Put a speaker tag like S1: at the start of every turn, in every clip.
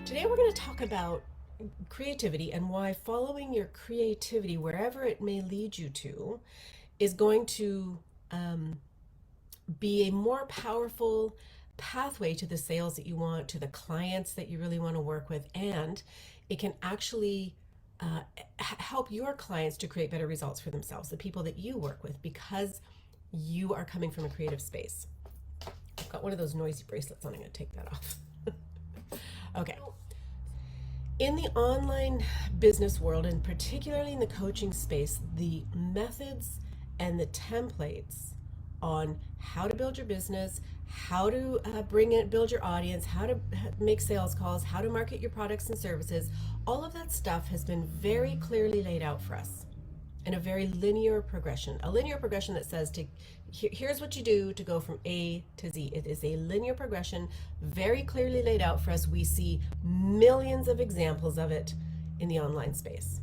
S1: Today we're going to talk about creativity and why following your creativity, wherever it may lead you to, is going to um, be a more powerful pathway to the sales that you want, to the clients that you really want to work with, and it can actually help your clients to create better results for themselves, the people that you work with, because you are coming from a creative space. I've got one of those noisy bracelets on. I'm going to take that off. Okay. In the online business world, and particularly in the coaching space, the methods and the templates on how to build your business, how to build your audience, how to make sales calls, how to market your products and services, all of that stuff has been very clearly laid out for us in a very linear progression. A linear progression that says here's what you do to go from A to Z. It is a linear progression, very clearly laid out for us. We see millions of examples of it in the online space.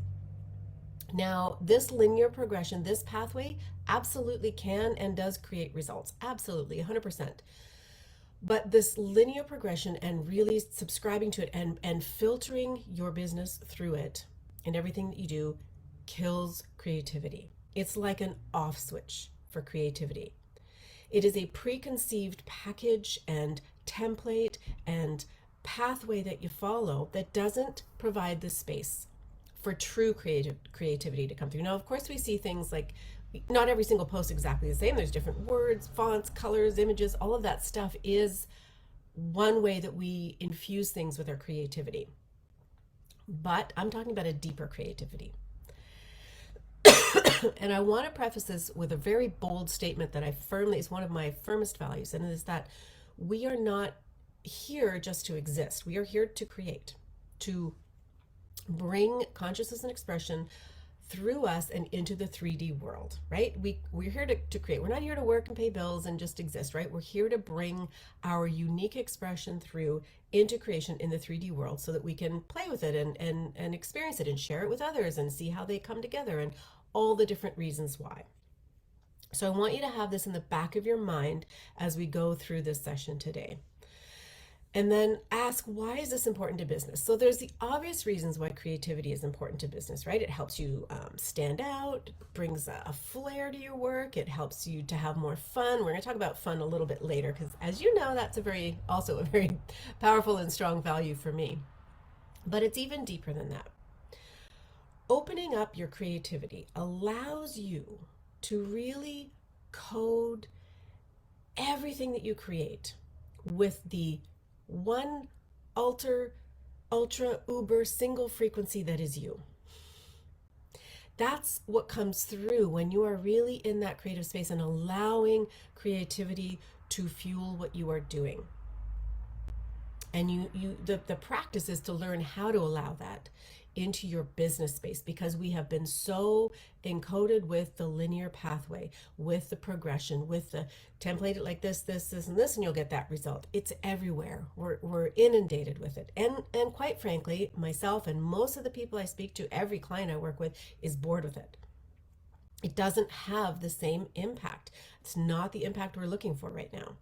S1: Now, this linear progression, this pathway, absolutely can and does create results. Absolutely, 100%. But this linear progression and really subscribing to it and filtering your business through it and everything that you do kills creativity. It's like an off switch for creativity. It is a preconceived package and template and pathway that you follow that doesn't provide the space for true creativity to come through. Now, of course, we see things like not every single post exactly the same. There's different words, fonts, colors, images. All of that stuff is one way that we infuse things with our creativity. But I'm talking about a deeper creativity. And I want to preface this with a very bold statement that is one of my firmest values, and it is that we are not here just to exist. We are here to create, to bring consciousness and expression through us and into the 3D world, right? We're here to create. We're not here to work and pay bills and just exist, right? We're here to bring our unique expression through into creation in the 3D world so that we can play with it and experience it and share it with others and see how they come together and all the different reasons why. So I want you to have this in the back of your mind as we go through this session today. And then ask, why is this important to business? So there's the obvious reasons why creativity is important to business, right? It helps you stand out, brings a flair to your work. It helps you to have more fun. We're going to talk about fun a little bit later because, as you know, that's also a very powerful and strong value for me. But it's even deeper than that. Opening up your creativity allows you to really code everything that you create with the one ultra uber single frequency that is you. That's what comes through when you are really in that creative space and allowing creativity to fuel what you are doing. And the practice is to learn how to allow that into your business space, because we have been so encoded with the linear pathway, with the progression, with the template it like this, and this, and you'll get that result. It's everywhere. We're inundated with it. And quite frankly, myself and most of the people I speak to, every client I work with is bored with it. It doesn't have the same impact. It's not the impact we're looking for right now.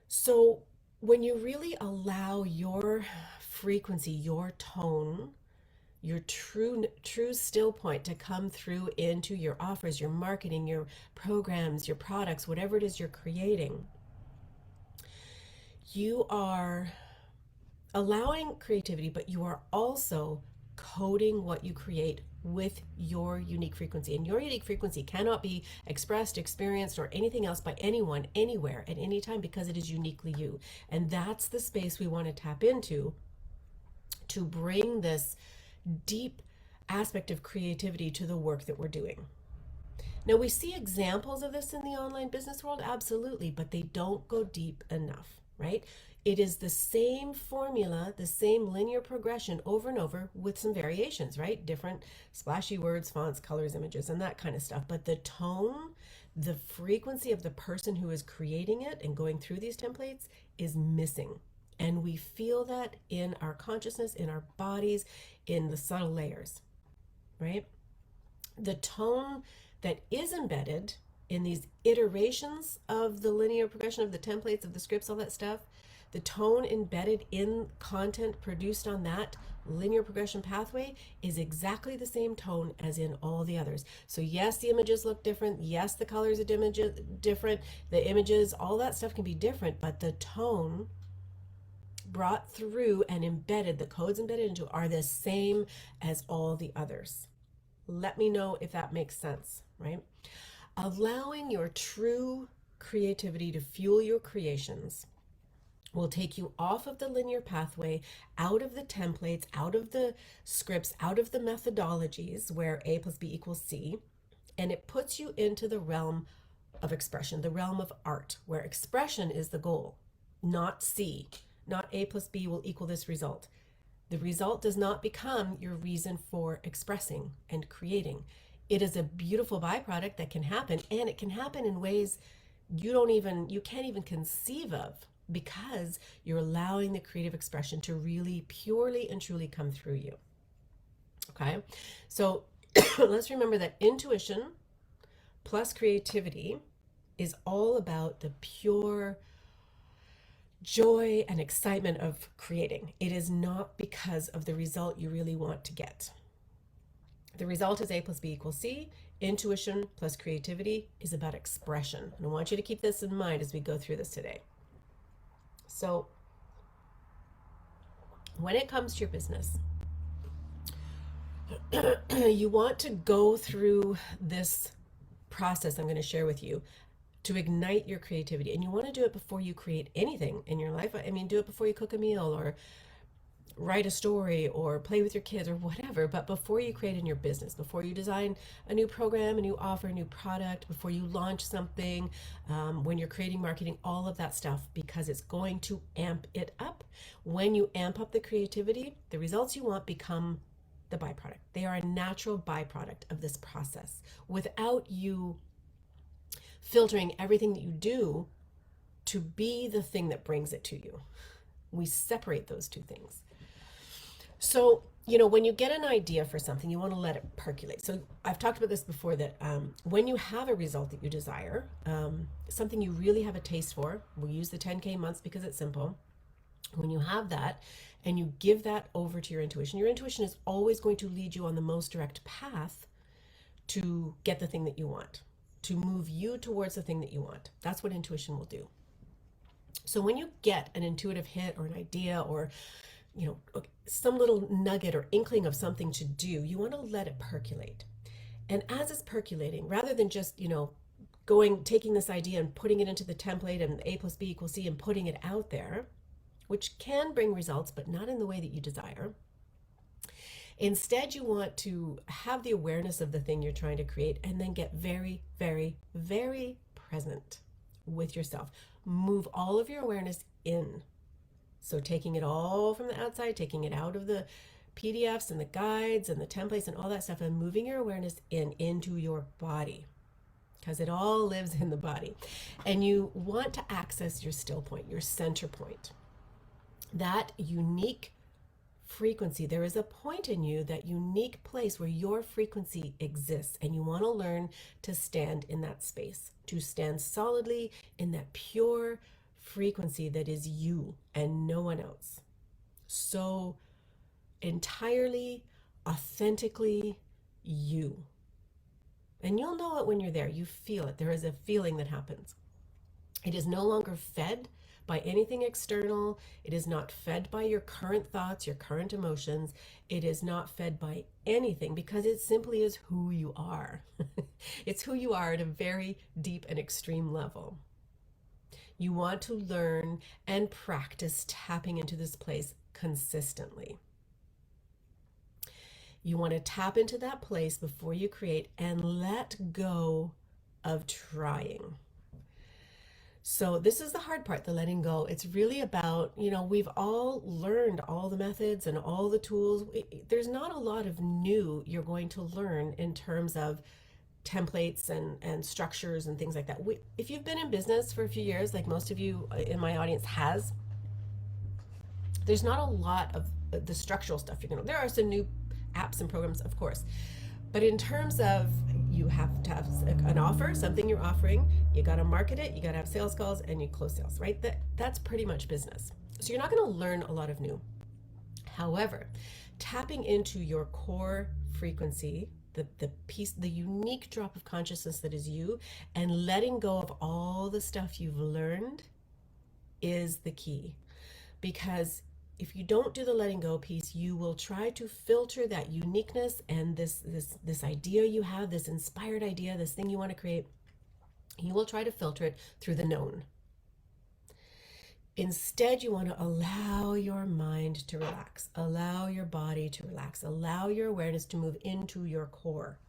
S1: So when you really allow your frequency, your tone, your true still point to come through into your offers, your marketing, your programs, your products, whatever it is you're creating, you are allowing creativity, but you are also coding what you create with your unique frequency. And your unique frequency cannot be expressed, experienced, or anything else by anyone, anywhere, at any time, because it is uniquely you. And that's the space we want to tap into to bring this deep aspect of creativity to the work that we're doing. Now, we see examples of this in the online business world, absolutely, but they don't go deep enough, right? It is the same formula, the same linear progression over and over with some variations, right? Different splashy words, fonts, colors, images, and that kind of stuff. But the tone, the frequency of the person who is creating it and going through these templates is missing. And we feel that in our consciousness, in our bodies, in the subtle layers, right? The tone that is embedded in these iterations of the linear progression of the templates, of the scripts, all that stuff, The tone embedded in content produced on that linear progression pathway is exactly the same tone as in all the others. So yes, the images look different. Yes, the colors of images different. The images, all that stuff can be different, but the tone brought through and embedded, the codes embedded into, are the same as all the others. Let me know if that makes sense, right? Allowing your true creativity to fuel your creations will take you off of the linear pathway, out of the templates, out of the scripts, out of the methodologies where A plus B equals C, and it puts you into the realm of expression, the realm of art, where expression is the goal, not C, not A plus B will equal this result. The result does not become your reason for expressing and creating. It is a beautiful byproduct that can happen, and it can happen in ways you can't even conceive of, because you're allowing the creative expression to really purely and truly come through you. Okay, so let's remember that intuition plus creativity is all about the pure joy and excitement of creating. It is not because of the result you really want to get. The result is A plus B equals C. Intuition plus creativity is about expression. And I want you to keep this in mind as we go through this today. So when it comes to your business, you want to go through this process I'm going to share with you to ignite your creativity. And you want to do it before you create anything in your life. I mean, do it before you cook a meal or write a story or play with your kids or whatever, but before you create in your business, before you design a new program, a new offer, a new product, before you launch something, when you're creating marketing, all of that stuff, because it's going to amp it up. When you amp up the creativity, the results you want become the byproduct. They are a natural byproduct of this process without you filtering everything that you do to be the thing that brings it to you. We separate those two things. So, when you get an idea for something, you want to let it percolate. So I've talked about this before, that when you have a result that you desire, something you really have a taste for, we'll use the 10K months because it's simple. When you have that and you give that over to your intuition is always going to lead you on the most direct path to get the thing that you want, to move you towards the thing that you want. That's what intuition will do. So when you get an intuitive hit or an idea or some little nugget or inkling of something to do, you want to let it percolate. And as it's percolating, rather than just, taking this idea and putting it into the template and A plus B equals C and putting it out there, which can bring results, but not in the way that you desire. Instead, you want to have the awareness of the thing you're trying to create and then get very, very, very present with yourself. Move all of your awareness in. So taking it all from the outside, taking it out of the PDFs and the guides and the templates and all that stuff, and moving your awareness into your body, because it all lives in the body. And you want to access your still point, your center point, that unique frequency. There is a point in you, that unique place where your frequency exists, and you want to learn to stand in that space, to stand solidly in that pure frequency that is you and no one else. So entirely, authentically you. And you'll know it when you're there. You feel it. There is a feeling that happens. It is no longer fed by anything external. It is not fed by your current thoughts, your current emotions. It is not fed by anything, because it simply is who you are. It's who you are at a very deep and extreme level. You want to learn and practice tapping into this place consistently. You want to tap into that place before you create and let go of trying. So this is the hard part, the letting go. It's really about, we've all learned all the methods and all the tools. There's not a lot of new you're going to learn in terms of templates and structures and things like that. If you've been in business for a few years, like most of you in my audience has, there's not a lot of the structural stuff there are some new apps and programs, of course, but in terms of you have to have an offer, something you're offering, you got to market it, you got to have sales calls, and you close sales, right? That's pretty much business. So you're not going to learn a lot of new. However, tapping into your core frequency, the piece, the unique drop of consciousness that is you, and letting go of all the stuff you've learned is the key. Because if you don't do the letting go piece, you will try to filter that uniqueness and this idea you have, this inspired idea, this thing you want to create. You will try to filter it through the known. Instead, you want to allow your mind to relax, allow your body to relax, allow your awareness to move into your core.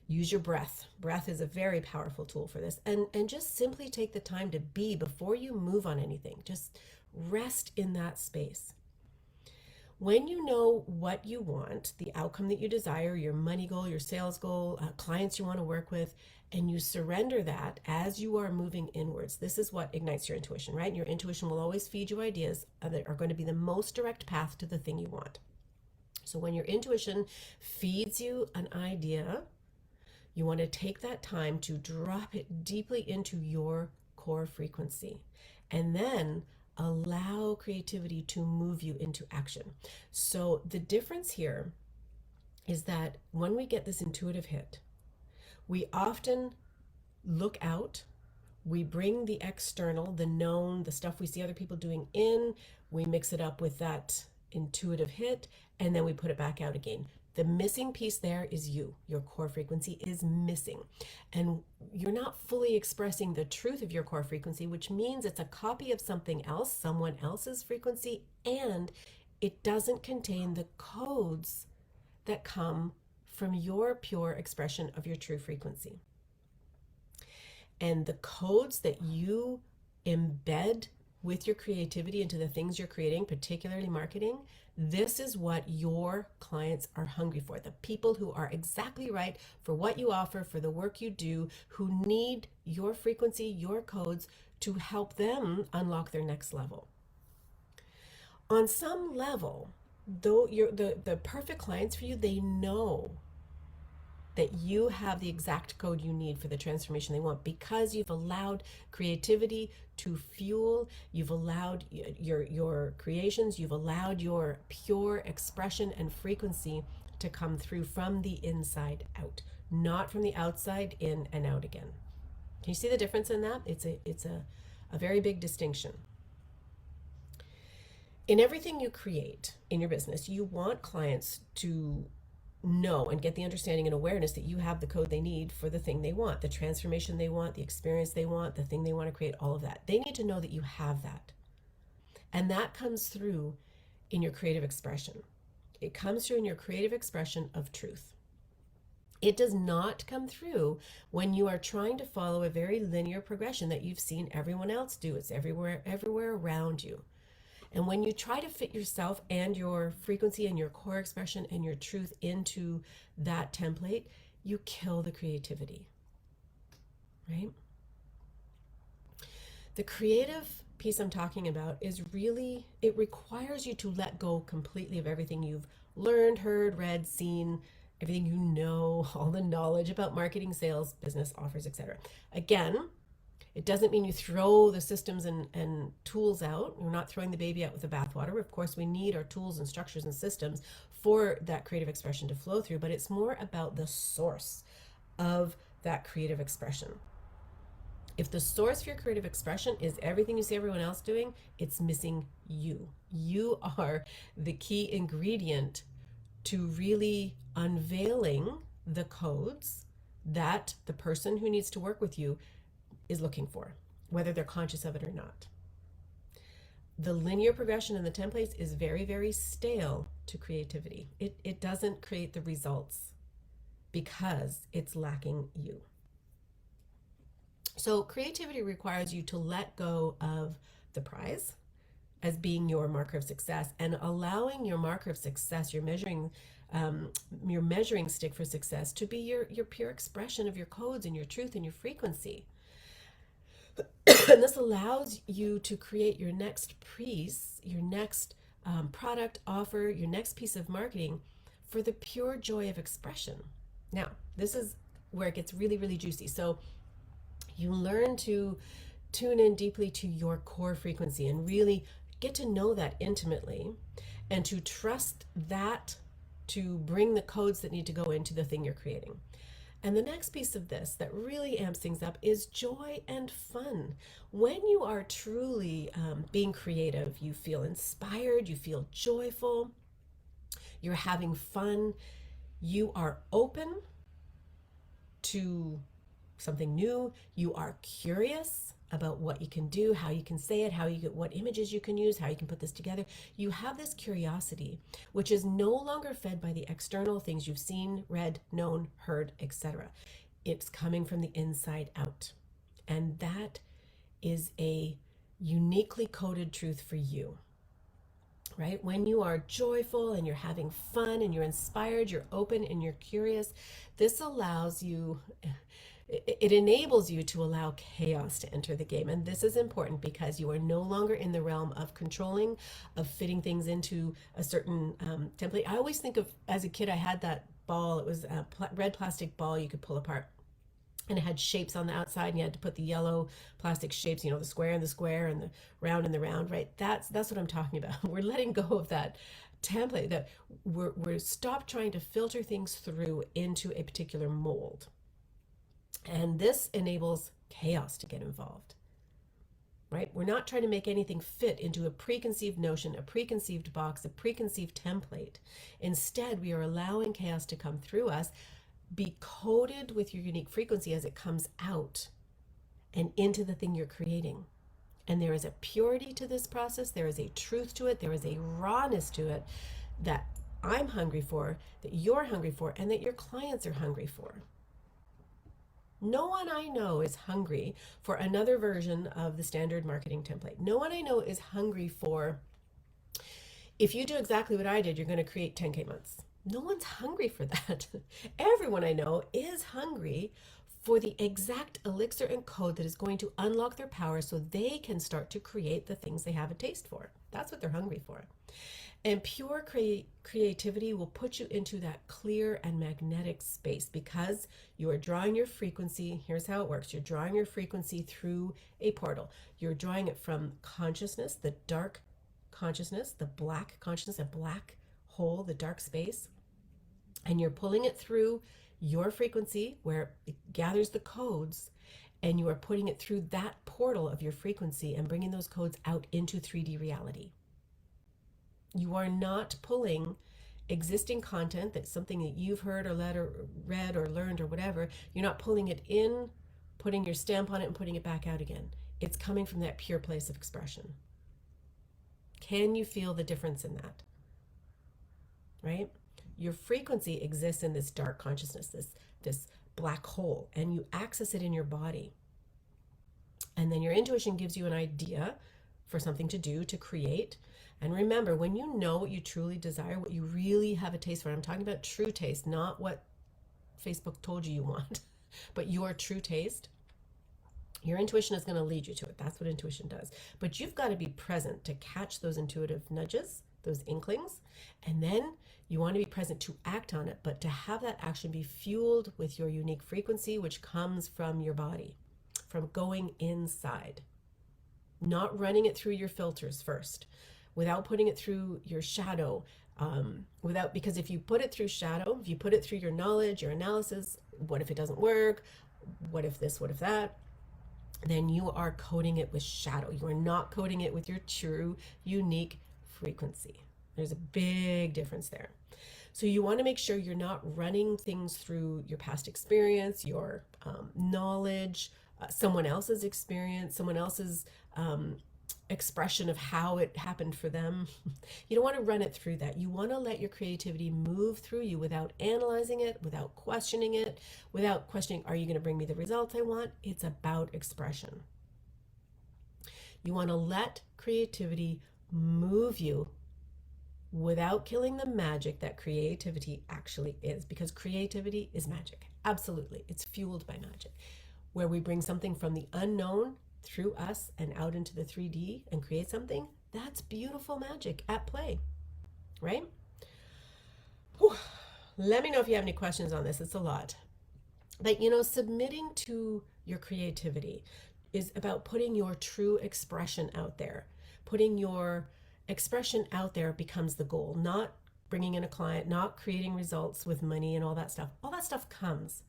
S1: Use your breath. Breath is a very powerful tool for this. And just simply take the time to be before you move on anything. Just rest in that space. When you know what you want, the outcome that you desire, your money goal, your sales goal, clients you want to work with, and you surrender that as you are moving inwards, this is what ignites your intuition, right? Your intuition will always feed you ideas that are going to be the most direct path to the thing you want. So when your intuition feeds you an idea, you want to take that time to drop it deeply into your core frequency. And then allow creativity to move you into action. So the difference here is that when we get this intuitive hit, we often look out, we bring the external, the known, the stuff we see other people doing in, we mix it up with that intuitive hit, and then we put it back out again. The missing piece there is you. Your core frequency is missing. And you're not fully expressing the truth of your core frequency, which means it's a copy of something else, someone else's frequency, and it doesn't contain the codes that come from your pure expression of your true frequency. And the codes that you embed with your creativity into the things you're creating, particularly marketing, this is what your clients are hungry for. The people who are exactly right for what you offer, for the work you do, who need your frequency, your codes to help them unlock their next level. On some level, though, the perfect clients for you, they know that you have the exact code you need for the transformation they want, because you've allowed creativity to fuel, you've allowed your creations, you've allowed your pure expression and frequency to come through from the inside out, not from the outside in and out again. Can you see the difference in that? It's a very big distinction. In everything you create in your business, you want clients to know and get the understanding and awareness that you have the code they need for the thing they want, the transformation they want, the experience they want, the thing they want to create, all of that. They need to know that you have that. And that comes through in your creative expression. It comes through in your creative expression of truth. It does not come through when you are trying to follow a very linear progression that you've seen everyone else do. It's everywhere around you. And when you try to fit yourself and your frequency and your core expression and your truth into that template, you kill the creativity, right? The creative piece I'm talking about is really, it requires you to let go completely of everything you've learned, heard, read, seen, everything you know, all the knowledge about marketing, sales, business, offers, etc. Again, it doesn't mean you throw the systems and tools out. We're not throwing the baby out with the bathwater. Of course, we need our tools and structures and systems for that creative expression to flow through, but it's more about the source of that creative expression. If the source for your creative expression is everything you see everyone else doing, it's missing you. You are the key ingredient to really unveiling the codes that the person who needs to work with you is looking for, whether they're conscious of it or not. The linear progression in the templates is very, very stale to creativity. It doesn't create the results because it's lacking you. So creativity requires you to let go of the prize as being your marker of success, and allowing your marker of success, your measuring stick for success, to be your pure expression of your codes and your truth and your frequency. And this allows you to create your next piece, your next product, offer, your next piece of marketing for the pure joy of expression. Now, this is where it gets really, really juicy. So you learn to tune in deeply to your core frequency and really get to know that intimately, and to trust that to bring the codes that need to go into the thing you're creating. And the next piece of this that really amps things up is joy and fun. When you are truly being creative, you feel inspired, you feel joyful, you're having fun, you are open to something new, you are curious about what you can do, how you can say it, how you get, what images you can use, how you can put this together. You have this curiosity, which is no longer fed by the external things you've seen, read, known, heard, etc. It's coming from the inside out. And that is a uniquely coded truth for you. Right? When you are joyful and you're having fun and you're inspired, you're open and you're curious, this allows you, it enables you to allow chaos to enter the game. And this is important because you are no longer in the realm of controlling, of fitting things into a certain template. I always think of, as a kid, I had that ball. It was a red plastic ball you could pull apart. And it had shapes on the outside, and you had to put the yellow plastic shapes, you know, the square and the square and the round and the round, right? That's what I'm talking about. We're letting go of that template, that we're stop trying to filter things through into a particular mold. And this enables chaos to get involved, right? We're not trying to make anything fit into a preconceived notion, a preconceived box, a preconceived template. Instead, we are allowing chaos to come through us. Be coded with your unique frequency as it comes out and into the thing you're creating. And there is a purity to this process. There is a truth to it. There is a rawness to it that I'm hungry for, that you're hungry for, and that your clients are hungry for. No one I know is hungry for another version of the standard marketing template. No one I know is hungry for, if you do exactly what I did, you're going to create 10K months. No one's hungry for that. Everyone I know is hungry for the exact elixir and code that is going to unlock their power so they can start to create the things they have a taste for. That's what they're hungry for. And pure creativity will put you into that clear and magnetic space because you are drawing your frequency. Here's how it works. You're drawing your frequency through a portal. You're drawing it from consciousness, the dark consciousness, the black consciousness, a black hole, the dark space. And you're pulling it through your frequency where it gathers the codes, and you are putting it through that portal of your frequency and bringing those codes out into 3D reality. You are not pulling existing content, that's something that you've heard or read or learned or whatever. You're not pulling it in, putting your stamp on it and putting it back out again. It's coming from that pure place of expression. Can you feel the difference in that? Right? Your frequency exists in this dark consciousness, this black hole, and you access it in your body. And then your intuition gives you an idea for something to do, to create. And remember, when you know what you truly desire, what you really have a taste for, I'm talking about true taste, not what Facebook told you want, but your true taste, your intuition is going to lead you to it. That's what intuition does. But you've got to be present to catch those intuitive nudges, those inklings, and then you want to be present to act on it, but to have that action be fueled with your unique frequency, which comes from your body, from going inside, not running it through your filters first, without putting it through your shadow, because if you put it through shadow, if you put it through your knowledge, your analysis, what if it doesn't work? What if this, what if that? Then you are coding it with shadow. You are not coding it with your true, unique frequency. There's a big difference there. So you want to make sure you're not running things through your past experience, your knowledge, someone else's experience, someone else's expression of how it happened for them. You don't want to run it through that. You want to let your creativity move through you without analyzing it, without questioning it, without questioning, are you going to bring me the results I want? It's about expression. You want to let creativity move you without killing the magic that creativity actually is, because creativity is magic. Absolutely. It's fueled by magic, where we bring something from the unknown through us and out into the 3D and create something. That's beautiful magic at play, right? Whew. Let me know if you have any questions on this. It's a lot. But submitting to your creativity is about putting your true expression out there. Putting your expression out there becomes the goal, not bringing in a client, not creating results with money and all that stuff. All that stuff comes.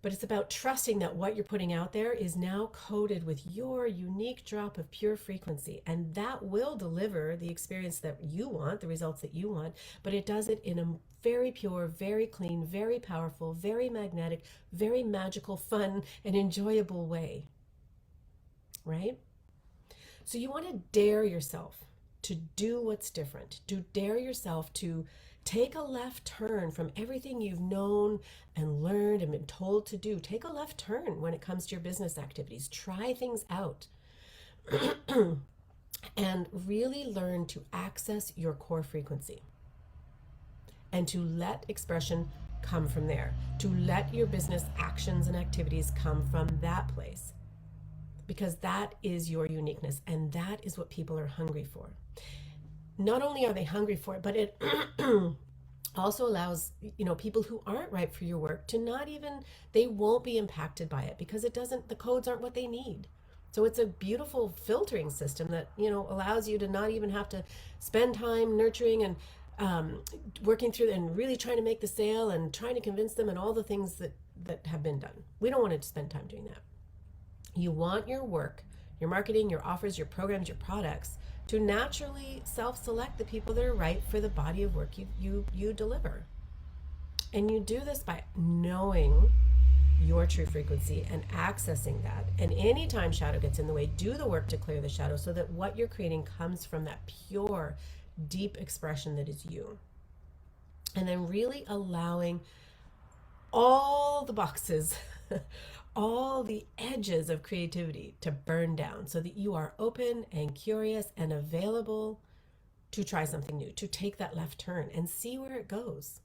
S1: But it's about trusting that what you're putting out there is now coded with your unique drop of pure frequency. And that will deliver the experience that you want, the results that you want. But it does it in a very pure, very clean, very powerful, very magnetic, very magical, fun, and enjoyable way. Right? So you want to dare yourself to do what's different, to dare yourself to take a left turn from everything you've known and learned and been told to do. Take a left turn when it comes to your business activities. Try things out and really learn to access your core frequency and to let expression come from there, to let your business actions and activities come from that place. Because that is your uniqueness, and that is what people are hungry for. Not only are they hungry for it, but it also allows people who aren't right for your work to not even, they won't be impacted by it because the codes aren't what they need. So it's a beautiful filtering system that allows you to not even have to spend time nurturing and working through and really trying to make the sale and trying to convince them and all the things that have been done. We don't want to spend time doing that. You want your work, your marketing, your offers, your programs, your products to naturally self-select the people that are right for the body of work you deliver. And you do this by knowing your true frequency and accessing that. And anytime shadow gets in the way, do the work to clear the shadow so that what you're creating comes from that pure, deep expression that is you. And then really allowing all the boxes all the edges of creativity to burn down so that you are open and curious and available to try something new, to take that left turn and see where it goes.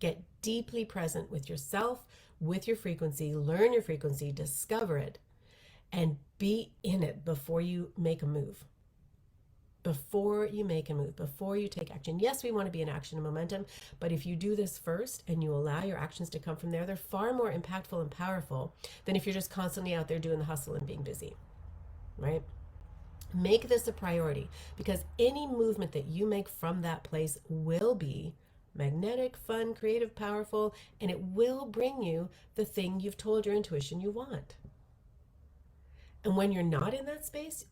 S1: Get deeply present with yourself, with your frequency, learn your frequency, discover it, and be in it before you make a move. Before you make a move, before you take action. Yes, we want to be in action and momentum, but if you do this first and you allow your actions to come from there, they're far more impactful and powerful than if you're just constantly out there doing the hustle and being busy, right? Make this a priority because any movement that you make from that place will be magnetic, fun, creative, powerful, and it will bring you the thing you've told your intuition you want. And when you're not in that space,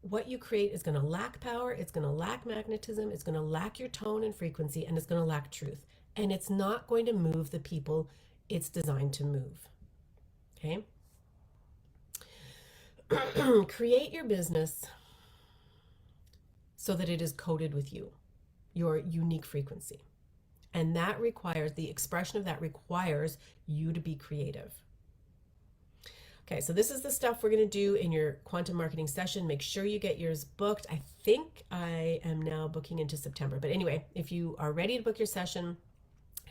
S1: what you create is going to lack power, it's going to lack magnetism, it's going to lack your tone and frequency, and it's going to lack truth. And it's not going to move the people it's designed to move. Okay? Create your business so that it is coded with you, your unique frequency. And that requires, the expression of that requires you to be creative. Okay, so this is the stuff we're going to do in your quantum marketing session. Make sure you get yours booked. I think I am now booking into September. But anyway, if you are ready to book your session,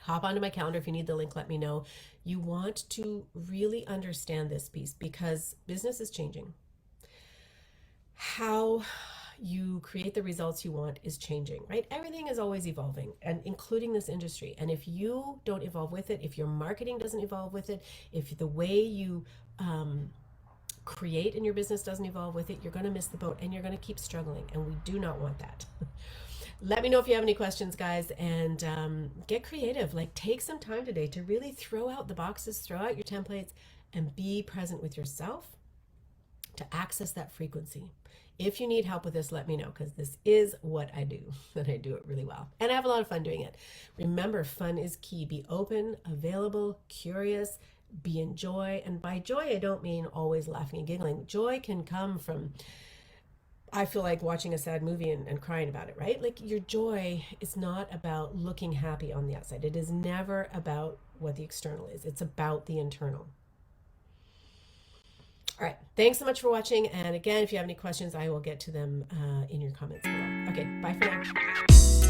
S1: hop onto my calendar. If you need the link, let me know. You want to really understand this piece because business is changing. How you create the results you want is changing, right? Everything is always evolving, and including this industry. And if you don't evolve with it, if your marketing doesn't evolve with it, if the way you create in your business doesn't evolve with it, you're going to miss the boat and you're going to keep struggling. And we do not want that. Let me know if you have any questions, guys, and get creative. Like, take some time today to really throw out the boxes, throw out your templates, and be present with yourself to access that frequency. If you need help with this, let me know, because this is what I do, and I do it really well. And I have a lot of fun doing it. Remember, fun is key. Be open, available, curious, be in joy. And by joy, I don't mean always laughing and giggling. Joy can come from, I feel like watching a sad movie and crying about it, right? Like, your joy is not about looking happy on the outside. It is never about what the external is. It's about the internal. All right. Thanks so much for watching. And again, if you have any questions, I will get to them in your comments below. Okay. Bye for now.